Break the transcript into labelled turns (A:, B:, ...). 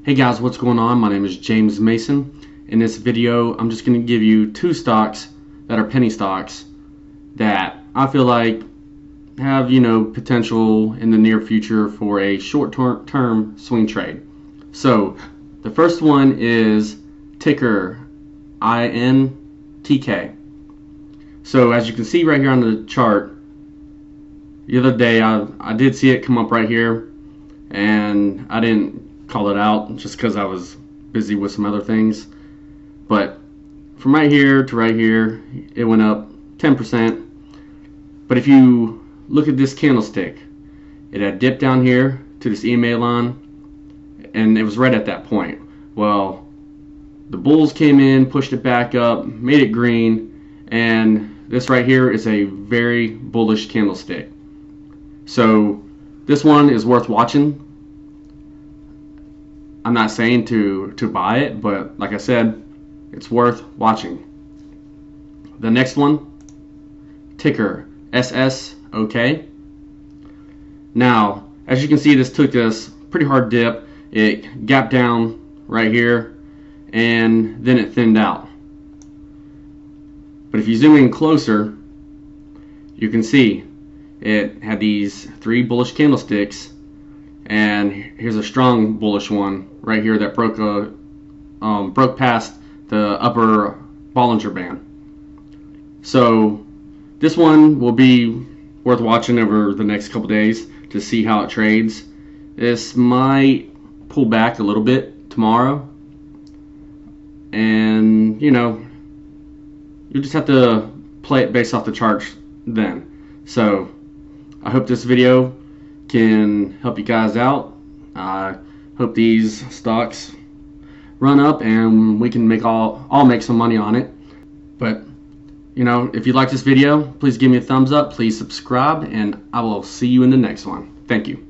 A: Hey guys, what's going on? My name is James Mason. In this video, I'm just going to give you two stocks that are penny stocks that I feel like have, potential in the near future for a short-term swing trade. So, the first one is ticker INTK. So, as you can see right here on the chart, the other day I did see it come up right here, and I didn't call it out just because I was busy with some other things. But from right here to right here, it went up 10%. But if you look at this candlestick, it had dipped down here to this EMA line, and it was right at that point. Well, the bulls came in, pushed it back up, made it green, and this right here is a very bullish candlestick. So this one is worth watching. I'm not saying to buy it, but like I said, it's worth watching. The next one, ticker SSOK. Now, as you can see, this took this pretty hard dip. It gapped down right here, and then it thinned out. But if you zoom in closer, you can see it had these three bullish candlesticks, and here's a strong bullish one right here that broke past the upper Bollinger Band. So this one will be worth watching over the next couple days to see how it trades. This might pull back a little bit tomorrow, and you just have to play it based off the charts then. So I hope this video can help you guys out. I hope these stocks run up and we can all make some money on it. But if you like this video, please give me a thumbs up, please subscribe, and I will see you in the next one. Thank you.